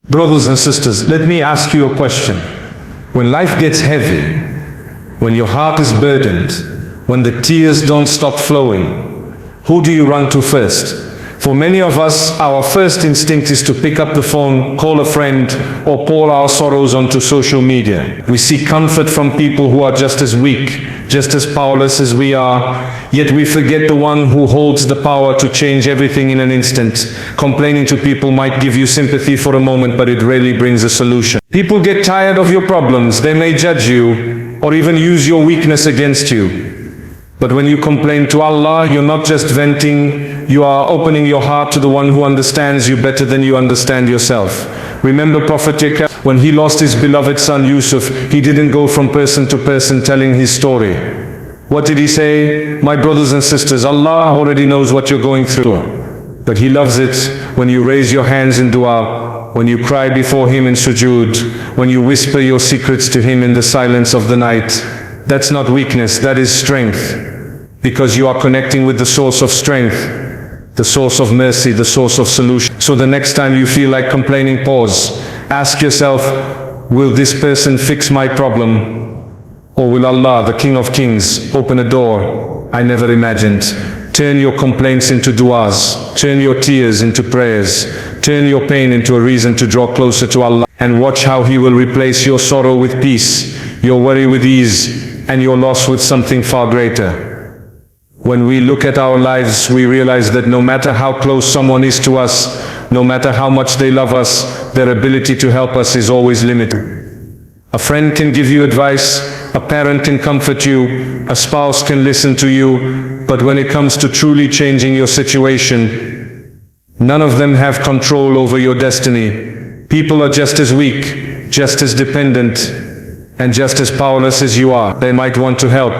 Brothers and sisters, let me ask you a question. When life gets heavy, when your heart is burdened, when the tears don't stop flowing, who do you run to first? For many of us, our first instinct is to pick up the phone, call a friend, or pour our sorrows onto social media. We seek comfort from people who are just as weak, just as powerless as we are, yet we forget the one who holds the power to change everything in an instant. Complaining to people might give you sympathy for a moment, but it rarely brings a solution. People get tired of your problems. They may judge you, or even use your weakness against you. But when you complain to Allah, you're not just venting, you are opening your heart to the one who understands you better than you understand yourself. Remember Prophet Yaqub, when he lost his beloved son Yusuf, he didn't go from person to person telling his story. What did he say? My brothers and sisters, Allah already knows what you're going through. But He loves it when you raise your hands in dua, when you cry before Him in sujood, when you whisper your secrets to Him in the silence of the night. That's not weakness, that is strength. Because you are connecting with the source of strength, the source of mercy, the source of solution. So the next time you feel like complaining, pause. Ask yourself, will this person fix my problem? Or will Allah, the King of Kings, open a door I never imagined? Turn your complaints into du'as. Turn your tears into prayers. Turn your pain into a reason to draw closer to Allah. And watch how He will replace your sorrow with peace, your worry with ease, and your loss with something far greater. When we look at our lives, we realize that no matter how close someone is to us, no matter how much they love us, their ability to help us is always limited. A friend can give you advice, a parent can comfort you, a spouse can listen to you, but when it comes to truly changing your situation, none of them have control over your destiny. People are just as weak, just as dependent, and just as powerless as you are. They might want to help,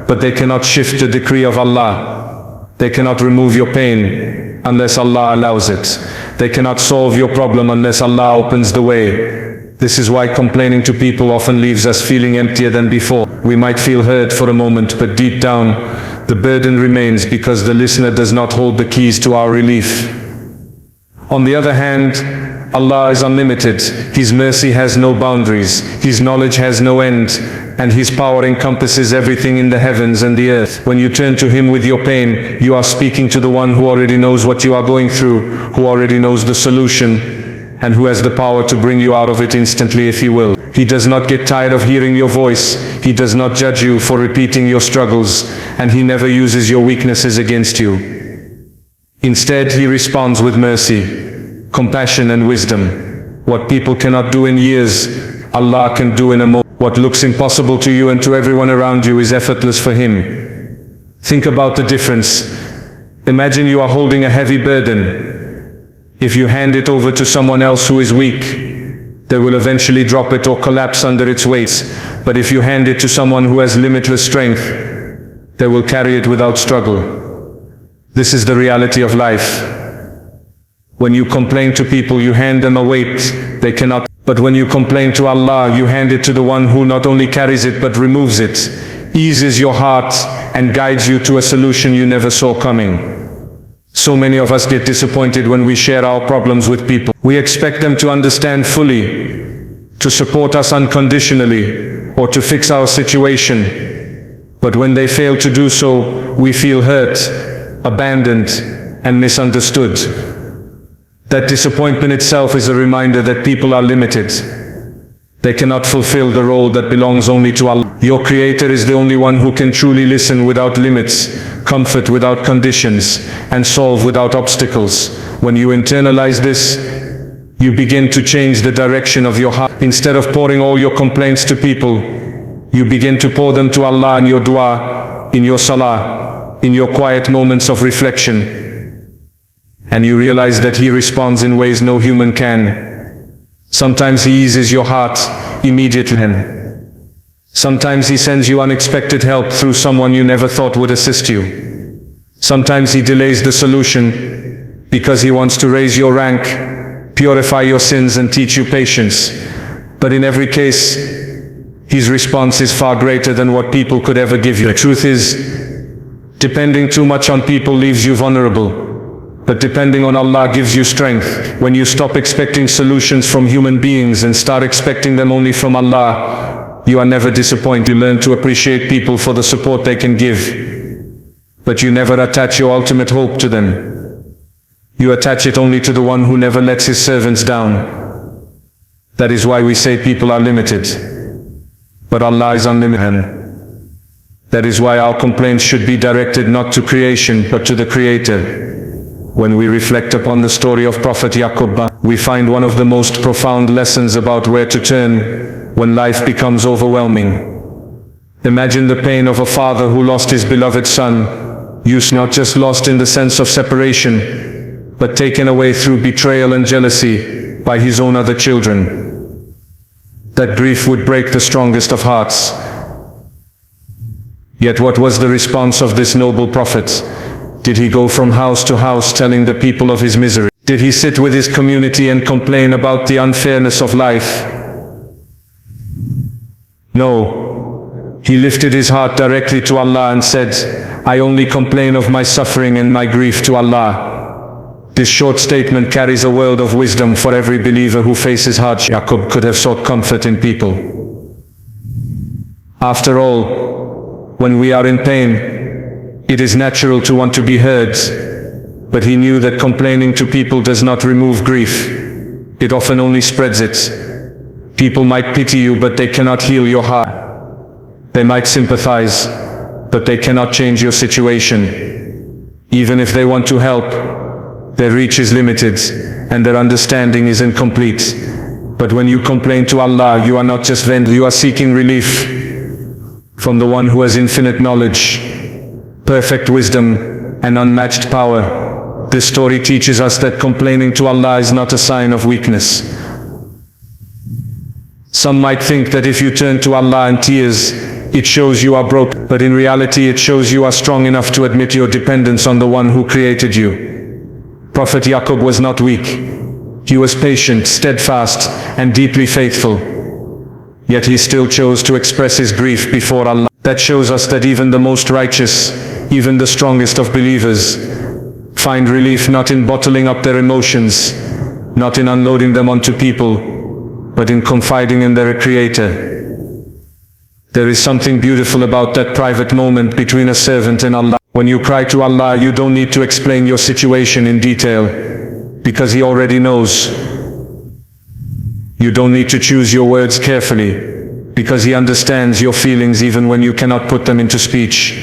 but they cannot shift the decree of Allah. They cannot remove your pain unless Allah allows it. They cannot solve your problem unless Allah opens the way. This is why complaining to people often leaves us feeling emptier than before. We might feel heard for a moment, but deep down, the burden remains because the listener does not hold the keys to our relief. On the other hand, Allah is unlimited. His mercy has no boundaries. His knowledge has no end. And His power encompasses everything in the heavens and the earth. When you turn to Him with your pain, you are speaking to the one who already knows what you are going through, who already knows the solution, and who has the power to bring you out of it instantly if He will. He does not get tired of hearing your voice. He does not judge you for repeating your struggles, and He never uses your weaknesses against you. Instead, He responds with mercy, compassion and wisdom. What people cannot do in years, Allah can do in a moment. What looks impossible to you and to everyone around you is effortless for Him. Think about the difference. Imagine you are holding a heavy burden. If you hand it over to someone else who is weak, they will eventually drop it or collapse under its weight. But if you hand it to someone who has limitless strength, they will carry it without struggle. This is the reality of life. When you complain to people, you hand them a weight they cannot. But when you complain to Allah, you hand it to the one who not only carries it but removes it, eases your heart, and guides you to a solution you never saw coming. So many of us get disappointed when we share our problems with people. We expect them to understand fully, to support us unconditionally, or to fix our situation. But when they fail to do so, we feel hurt, abandoned, and misunderstood. That disappointment itself is a reminder that people are limited. They cannot fulfill the role that belongs only to Allah. Your Creator is the only one who can truly listen without limits, comfort without conditions, and solve without obstacles. When you internalize this, you begin to change the direction of your heart. Instead of pouring all your complaints to people, you begin to pour them to Allah in your dua, in your salah, in your quiet moments of reflection. And you realize that He responds in ways no human can. Sometimes He eases your heart immediately. Sometimes He sends you unexpected help through someone you never thought would assist you. Sometimes He delays the solution because He wants to raise your rank, purify your sins, and teach you patience. But in every case, His response is far greater than what people could ever give you. The truth is, depending too much on people leaves you vulnerable. But depending on Allah gives you strength. When you stop expecting solutions from human beings and start expecting them only from Allah, you are never disappointed. You learn to appreciate people for the support they can give. But you never attach your ultimate hope to them. You attach it only to the one who never lets his servants down. That is why we say people are limited. But Allah is unlimited. That is why our complaints should be directed not to creation but to the Creator. When we reflect upon the story of Prophet Yaqub, we find one of the most profound lessons about where to turn when life becomes overwhelming. Imagine the pain of a father who lost his beloved son, not just lost in the sense of separation, but taken away through betrayal and jealousy by his own other children. That grief would break the strongest of hearts. Yet what was the response of this noble prophet? Did he go from house to house telling the people of his misery? Did he sit with his community and complain about the unfairness of life? No. He lifted his heart directly to Allah and said, I only complain of my suffering and my grief to Allah. This short statement carries a world of wisdom for every believer who faces hardship. Yaqub could have sought comfort in people. After all, when we are in pain, it is natural to want to be heard, but he knew that complaining to people does not remove grief. It often only spreads it. People might pity you, but they cannot heal your heart. They might sympathize, but they cannot change your situation. Even if they want to help, their reach is limited, and their understanding is incomplete. But when you complain to Allah, you are not just venting, you are seeking relief from the one who has infinite knowledge, perfect wisdom, and unmatched power. This story teaches us that complaining to Allah is not a sign of weakness. Some might think that if you turn to Allah in tears, it shows you are broken, but in reality it shows you are strong enough to admit your dependence on the one who created you. Prophet Yaqub was not weak. He was patient, steadfast, and deeply faithful. Yet he still chose to express his grief before Allah. That shows us that even the most righteous, even the strongest of believers, find relief not in bottling up their emotions, not in unloading them onto people, but in confiding in their Creator. There is something beautiful about that private moment between a servant and Allah. When you cry to Allah, you don't need to explain your situation in detail, because He already knows. You don't need to choose your words carefully, because He understands your feelings even when you cannot put them into speech.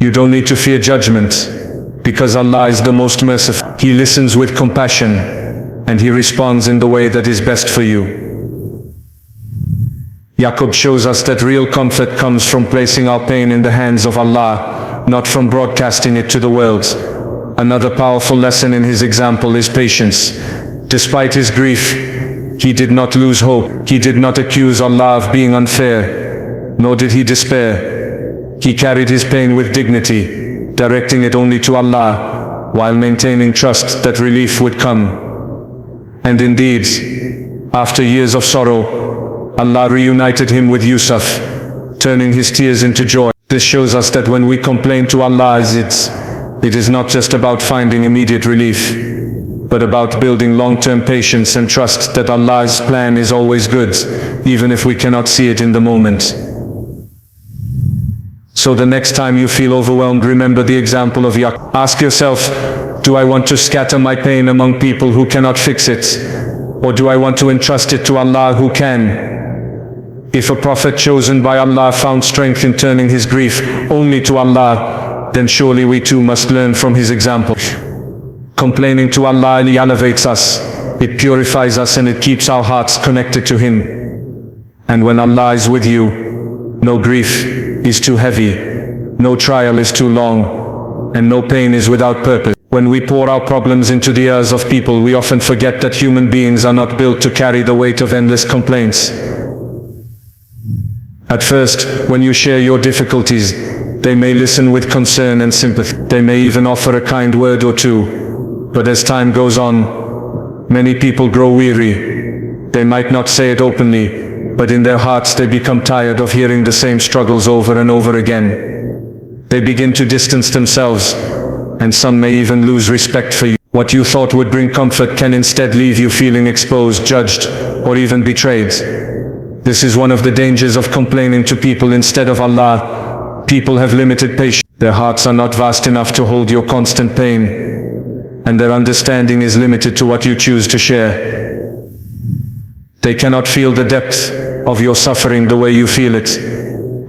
You don't need to fear judgment, because Allah is the most merciful. He listens with compassion, and He responds in the way that is best for you. Yaqub shows us that real comfort comes from placing our pain in the hands of Allah, not from broadcasting it to the world. Another powerful lesson in his example is patience. Despite his grief, he did not lose hope. He did not accuse Allah of being unfair, nor did he despair. He carried his pain with dignity, directing it only to Allah, while maintaining trust that relief would come. And indeed, after years of sorrow, Allah reunited him with Yusuf, turning his tears into joy. This shows us that when we complain to Allah, it is not just about finding immediate relief, but about building long-term patience and trust that Allah's plan is always good, even if we cannot see it in the moment. So the next time you feel overwhelmed, remember the example of Yaqub. Ask yourself, do I want to scatter my pain among people who cannot fix it? Or do I want to entrust it to Allah who can? If a prophet chosen by Allah found strength in turning his grief only to Allah, then surely we too must learn from his example. Complaining to Allah elevates us, it purifies us, and it keeps our hearts connected to Him. And when Allah is with you, no grief is too heavy, no trial is too long, and no pain is without purpose. When we pour our problems into the ears of people, we often forget that human beings are not built to carry the weight of endless complaints. At first, when you share your difficulties, they may listen with concern and sympathy. They may even offer a kind word or two. But as time goes on, many people grow weary. They might not say it openly, but in their hearts they become tired of hearing the same struggles over and over again. They begin to distance themselves, and some may even lose respect for you. What you thought would bring comfort can instead leave you feeling exposed, judged, or even betrayed. This is one of the dangers of complaining to people instead of Allah. People have limited patience. Their hearts are not vast enough to hold your constant pain, and their understanding is limited to what you choose to share. They cannot feel the depth of your suffering the way you feel it,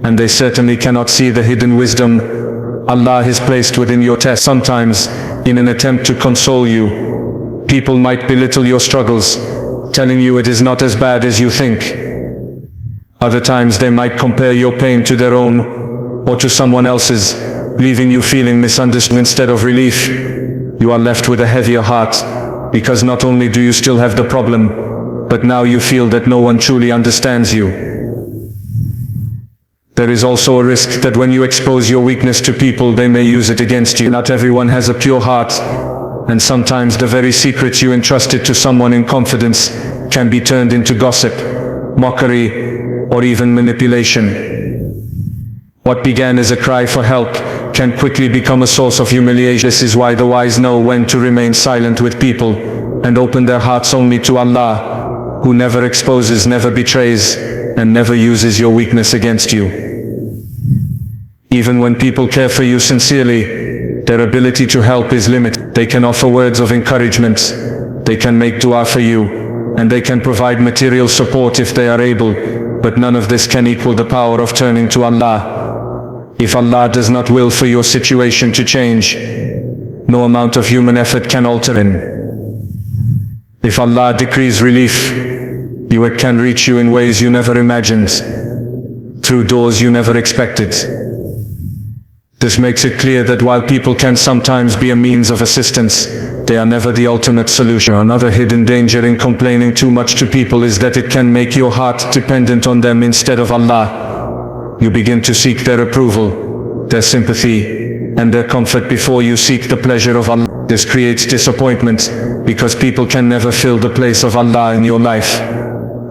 and they certainly cannot see the hidden wisdom Allah has placed within your test. Sometimes, in an attempt to console you, people might belittle your struggles, telling you it is not as bad as you think. Other times they might compare your pain to their own, or to someone else's, leaving you feeling misunderstood. Instead of relief, you are left with a heavier heart, because not only do you still have the problem, but now you feel that no one truly understands you. There is also a risk that when you expose your weakness to people, they may use it against you. Not everyone has a pure heart, and sometimes the very secrets you entrusted to someone in confidence can be turned into gossip, mockery, or even manipulation. What began as a cry for help can quickly become a source of humiliation. This is why the wise know when to remain silent with people and open their hearts only to Allah, who never exposes, never betrays, and never uses your weakness against you. Even when people care for you sincerely, their ability to help is limited. They can offer words of encouragement, they can make dua for you, and they can provide material support if they are able, but none of this can equal the power of turning to Allah. If Allah does not will for your situation to change, no amount of human effort can alter it. If Allah decrees relief, it can reach you in ways you never imagined, through doors you never expected. This makes it clear that while people can sometimes be a means of assistance, they are never the ultimate solution. Another hidden danger in complaining too much to people is that it can make your heart dependent on them instead of Allah. You begin to seek their approval, their sympathy, and their comfort before you seek the pleasure of Allah. This creates disappointment, because people can never fill the place of Allah in your life.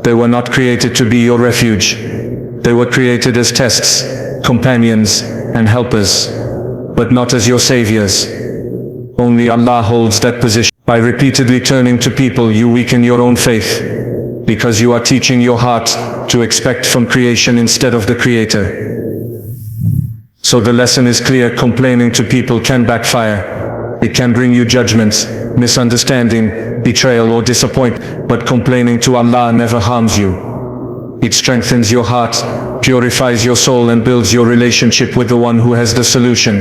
They were not created to be your refuge. They were created as tests, companions, and helpers, but not as your saviors. Only Allah holds that position. By repeatedly turning to people, you weaken your own faith, because you are teaching your heart to expect from creation instead of the Creator. So the lesson is clear: complaining to people can backfire. It can bring you judgment, misunderstanding, betrayal, or disappointment, but complaining to Allah never harms you. It strengthens your heart, purifies your soul, and builds your relationship with the one who has the solution.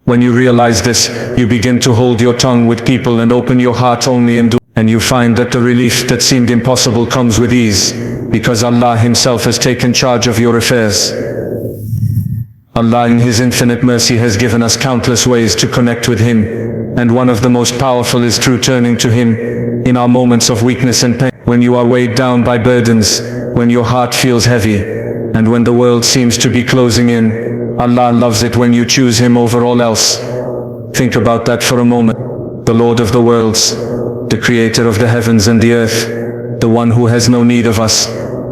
When you realize this, you begin to hold your tongue with people and open your heart only in dua, and you find that the relief that seemed impossible comes with ease, because Allah Himself has taken charge of your affairs. Allah in His infinite mercy has given us countless ways to connect with Him, and one of the most powerful is through turning to Him in our moments of weakness and pain. When you are weighed down by burdens, when your heart feels heavy, and when the world seems to be closing in, Allah loves it when you choose Him over all else. Think about that for a moment. The Lord of the worlds, the Creator of the heavens and the earth, the one who has no need of us,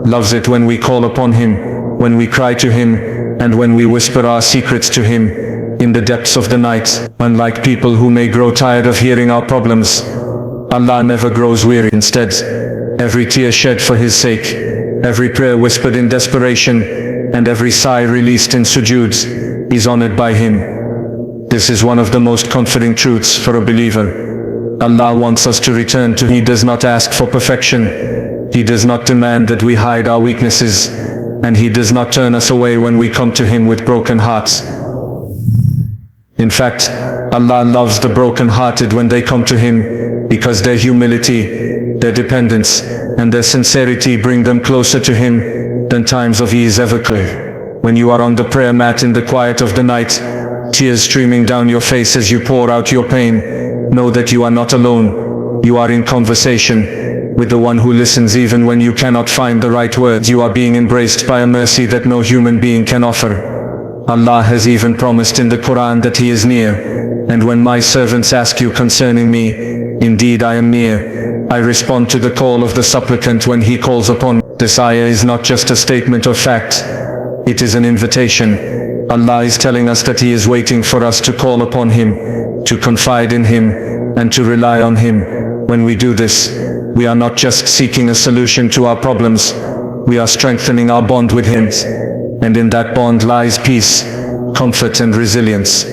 loves it when we call upon Him, when we cry to Him, and when we whisper our secrets to Him in the depths of the night. Unlike people who may grow tired of hearing our problems, Allah never grows weary. Instead, every tear shed for His sake, every prayer whispered in desperation, and every sigh released in sujood is honored by Him. This is one of the most comforting truths for a believer. Allah wants us to return to Him. He does not ask for perfection. He does not demand that we hide our weaknesses, and He does not turn us away when we come to Him with broken hearts. In fact, Allah loves the broken-hearted when they come to Him, because their humility, their dependence, and their sincerity bring them closer to Him than times of ease ever could. When you are on the prayer mat in the quiet of the night, tears streaming down your face as you pour out your pain, know that you are not alone. You are in conversation with the one who listens even when you cannot find the right words. You are being embraced by a mercy that no human being can offer. Allah has even promised in the Quran that He is near. And when my servants ask you concerning me, indeed I am near. I respond to the call of the supplicant when he calls upon me. This ayah is not just a statement of fact. It is an invitation. Allah is telling us that He is waiting for us to call upon Him, to confide in Him, and to rely on Him. When we do this, we are not just seeking a solution to our problems, we are strengthening our bond with Him. And in that bond lies peace, comfort and resilience.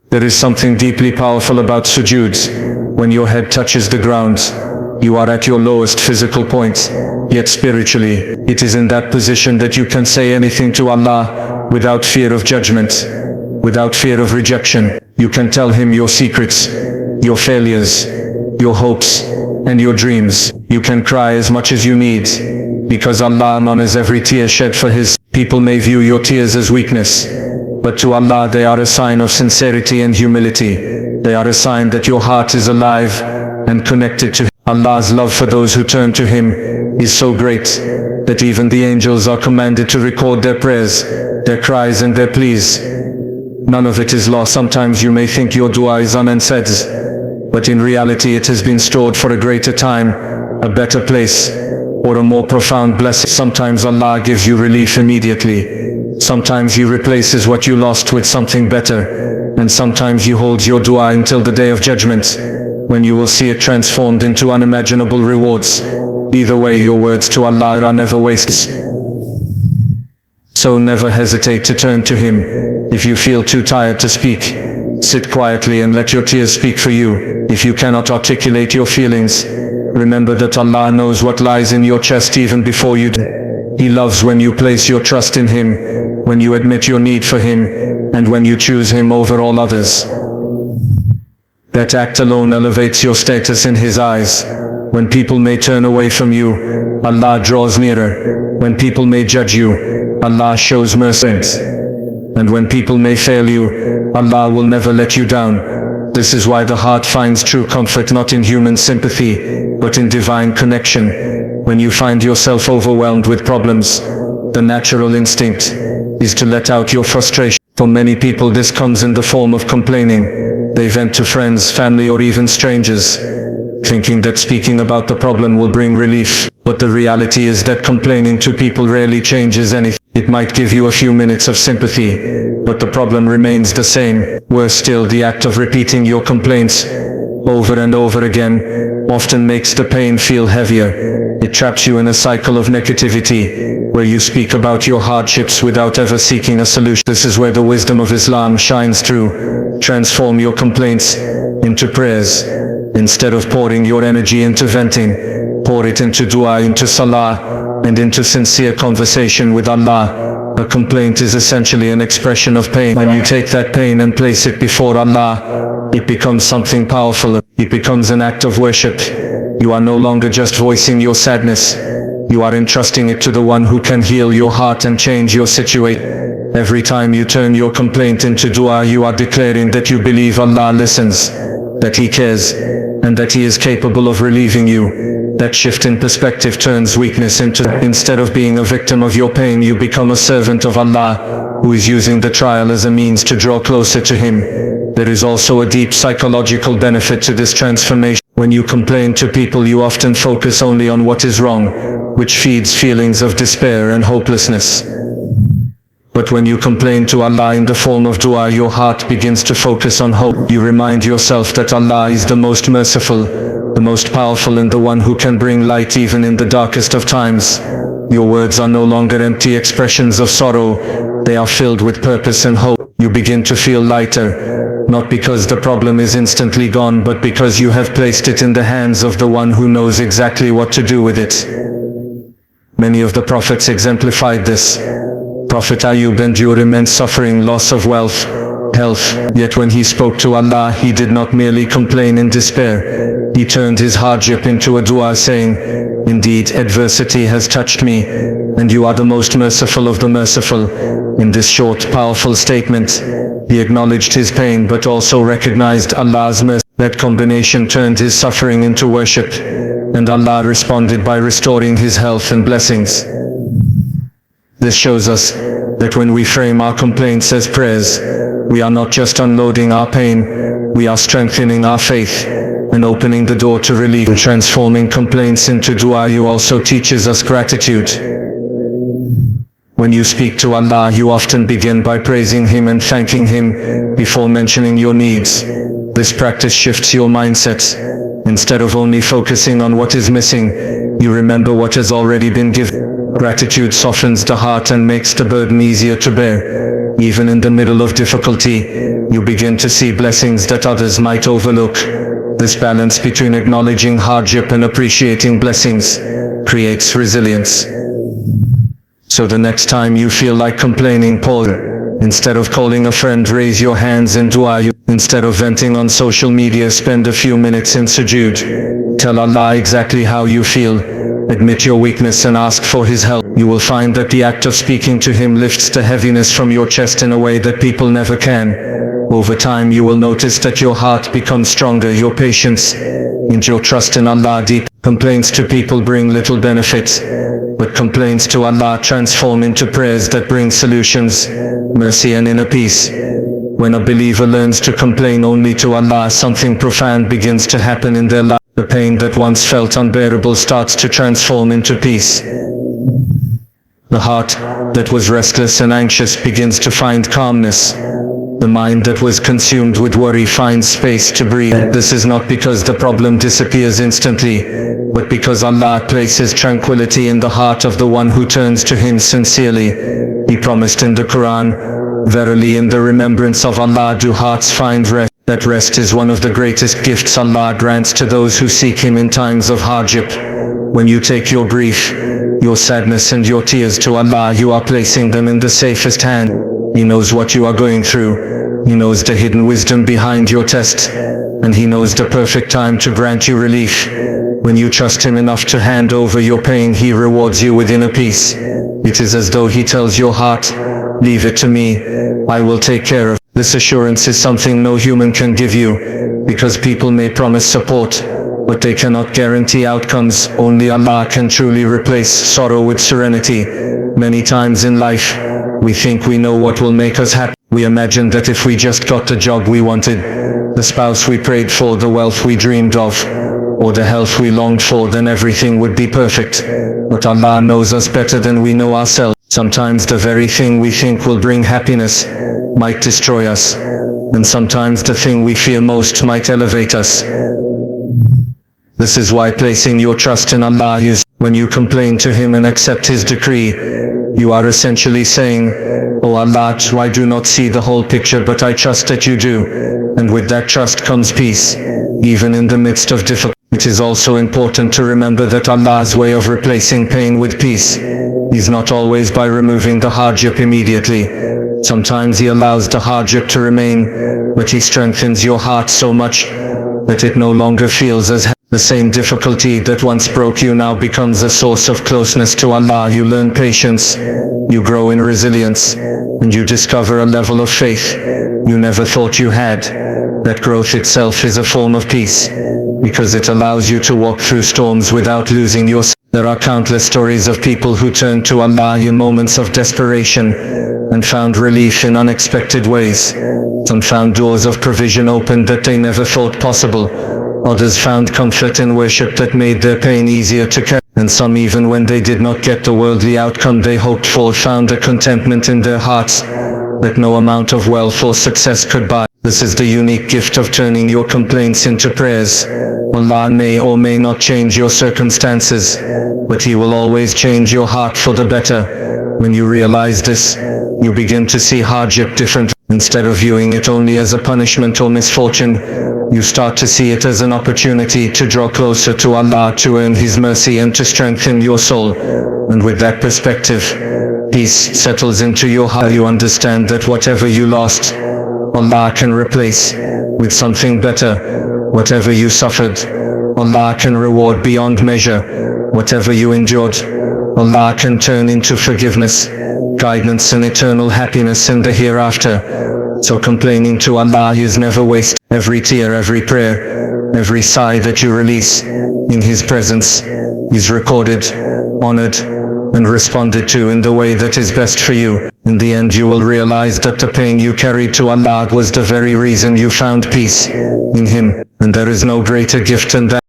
There is something deeply powerful about sujood. When your head touches the ground, you are at your lowest physical point, yet spiritually, it is in that position that you can say anything to Allah without fear of judgment, without fear of rejection. You can tell Him your secrets, your failures, your hopes, and your dreams. You can cry as much as you need, because Allah honors every tear shed for His. People may view your tears as weakness, but to Allah they are a sign of sincerity and humility. They are a sign that your heart is alive and connected to Him. Allah's love for those who turn to Him is so great that even the angels are commanded to record their prayers, their cries and their pleas. None of it is lost. Sometimes you may think your dua is unanswered, but in reality it has been stored for a greater time, a better place, or a more profound blessing. Sometimes Allah gives you relief immediately. Sometimes He replaces what you lost with something better. And sometimes He holds your dua until the day of judgment, when you will see it transformed into unimaginable rewards. Either way, your words to Allah are never wasted. So never hesitate to turn to Him. If you feel too tired to speak, sit quietly and let your tears speak for you. If you cannot articulate your feelings, remember that Allah knows what lies in your chest even before you do. He loves when you place your trust in Him, when you admit your need for Him, and when you choose Him over all others. That act alone elevates your status in His eyes. When people may turn away from you, Allah draws nearer. When people may judge you, Allah shows mercy. And when people may fail you, Allah will never let you down. This is why the heart finds true comfort not in human sympathy, but in divine connection. When you find yourself overwhelmed with problems, the natural instinct is to let out your frustration. For many people this comes in the form of complaining. They vent to friends, family or even strangers, thinking that speaking about the problem will bring relief. But the reality is that complaining to people rarely changes anything. It might give you a few minutes of sympathy, but the problem remains the same. Worse still, the act of repeating your complaints over and over again often makes the pain feel heavier. It traps you in a cycle of negativity, where you speak about your hardships without ever seeking a solution. This is where the wisdom of Islam shines through. Transform your complaints into prayers. Instead of pouring your energy into venting, pour it into dua, into salah, and into sincere conversation with Allah. A complaint is essentially an expression of pain. When you take that pain and place it before Allah, it becomes something powerful. It becomes an act of worship. You are no longer just voicing your sadness. You are entrusting it to the one who can heal your heart and change your situation. Every time you turn your complaint into dua, you are declaring that you believe Allah listens, that He cares, and that He is capable of relieving you. That shift in perspective turns weakness into, instead of being a victim of your pain, you become a servant of Allah, who is using the trial as a means to draw closer to Him. There is also a deep psychological benefit to this transformation. When you complain to people, you often focus only on what is wrong, which feeds feelings of despair and hopelessness. But when you complain to Allah in the form of dua, your heart begins to focus on hope. You remind yourself that Allah is the most merciful, the most powerful, and the one who can bring light even in the darkest of times. Your words are no longer empty expressions of sorrow. They are filled with purpose and hope. You begin to feel lighter, not because the problem is instantly gone, but because you have placed it in the hands of the one who knows exactly what to do with it. Many of the prophets exemplified this. Prophet Yaqub endured immense suffering, loss of wealth, health. Yet when he spoke to Allah, he did not merely complain in despair. He turned his hardship into a dua, saying, "Indeed, adversity has touched me, and you are the most merciful of the merciful." In this short, powerful statement, he acknowledged his pain but also recognized Allah's mercy. That combination turned his suffering into worship, and Allah responded by restoring his health and blessings. This shows us that when we frame our complaints as prayers, we are not just unloading our pain, we are strengthening our faith and opening the door to relief. Transforming complaints into dua also teaches us gratitude. When When you speak to Allah, you often begin by praising Him and thanking Him before mentioning your needs. This practice shifts your mindset. Instead of only focusing on what is missing, you remember what has already been given. Gratitude softens the heart and makes the burden easier to bear. Even in the middle of difficulty, you begin to see blessings that others might overlook. This balance between acknowledging hardship and appreciating blessings creates resilience. So the next time you feel like complaining, pause. Instead of calling a friend, raise your hands in dua. Instead of venting on social media, spend a few minutes in sujood. Tell Allah exactly how you feel. Admit your weakness and ask for His help. You will find that the act of speaking to Him lifts the heaviness from your chest in a way that people never can. Over time, you will notice that your heart becomes stronger, your patience and your trust in Allah deep. Complaints to people bring little benefits, but complaints to Allah transform into prayers that bring solutions, mercy and inner peace. When a believer learns to complain only to Allah, something profound begins to happen in their life. The pain that once felt unbearable starts to transform into peace. The heart that was restless and anxious begins to find calmness. The mind that was consumed with worry finds space to breathe. This is not because the problem disappears instantly, but because Allah places tranquility in the heart of the one who turns to Him sincerely. He promised in the Quran, "Verily in the remembrance of Allah do hearts find rest." That rest is one of the greatest gifts Allah grants to those who seek Him in times of hardship. When you take your grief, your sadness and your tears to Allah, you are placing them in the safest hand. He knows what you are going through. He knows the hidden wisdom behind your test, and He knows the perfect time to grant you relief. When you trust Him enough to hand over your pain, He rewards you with inner peace. It is as though He tells your heart, "Leave it to me, I will take care of it." This assurance is something no human can give you, because people may promise support, but they cannot guarantee outcomes. Only Allah can truly replace sorrow with serenity. Many times in life, we think we know what will make us happy. We imagine that if we just got the job we wanted, the spouse we prayed for, the wealth we dreamed of, or the health we longed for, then everything would be perfect. But Allah knows us better than we know ourselves. Sometimes the very thing we think will bring happiness might destroy us, and sometimes the thing we fear most might elevate us. This is why placing your trust in Allah is, when you complain to Him and accept His decree, you are essentially saying, "Oh Allah, I do not see the whole picture, but I trust that you do." And with that trust comes peace, even in the midst of difficulty. It is also important to remember that Allah's way of replacing pain with peace is not always by removing the hardship immediately. Sometimes He allows the hardship to remain, but He strengthens your heart so much that it no longer feels as heavy. The same difficulty that once broke you now becomes a source of closeness to Allah. You learn patience, you grow in resilience, and you discover a level of faith you never thought you had. That growth itself is a form of peace, because it allows you to walk through storms without losing yourself. There are countless stories of people who turned to Allah in moments of desperation and found relief in unexpected ways. Some found doors of provision opened that they never thought possible. Others found comfort in worship that made their pain easier to carry. And some, even when they did not get the worldly outcome they hoped for, found a contentment in their hearts that no amount of wealth or success could buy. This is the unique gift of turning your complaints into prayers. Allah may or may not change your circumstances, but He will always change your heart for the better. When you realize this, you begin to see hardship differently. Instead of viewing it only as a punishment or misfortune, you start to see it as an opportunity to draw closer to Allah, to earn His mercy and to strengthen your soul. And with that perspective, peace settles into your heart. You understand that whatever you lost, Allah can replace with something better. Whatever you suffered, Allah can reward beyond measure. Whatever you endured, Allah can turn into forgiveness, guidance and eternal happiness in the hereafter. So complaining to Allah is never wasted. Every tear, every prayer, every sigh that you release in His presence is recorded, honored, and responded to in the way that is best for you. In the end, you will realize that the pain you carried to Allah was the very reason you found peace in Him, and there is no greater gift than that.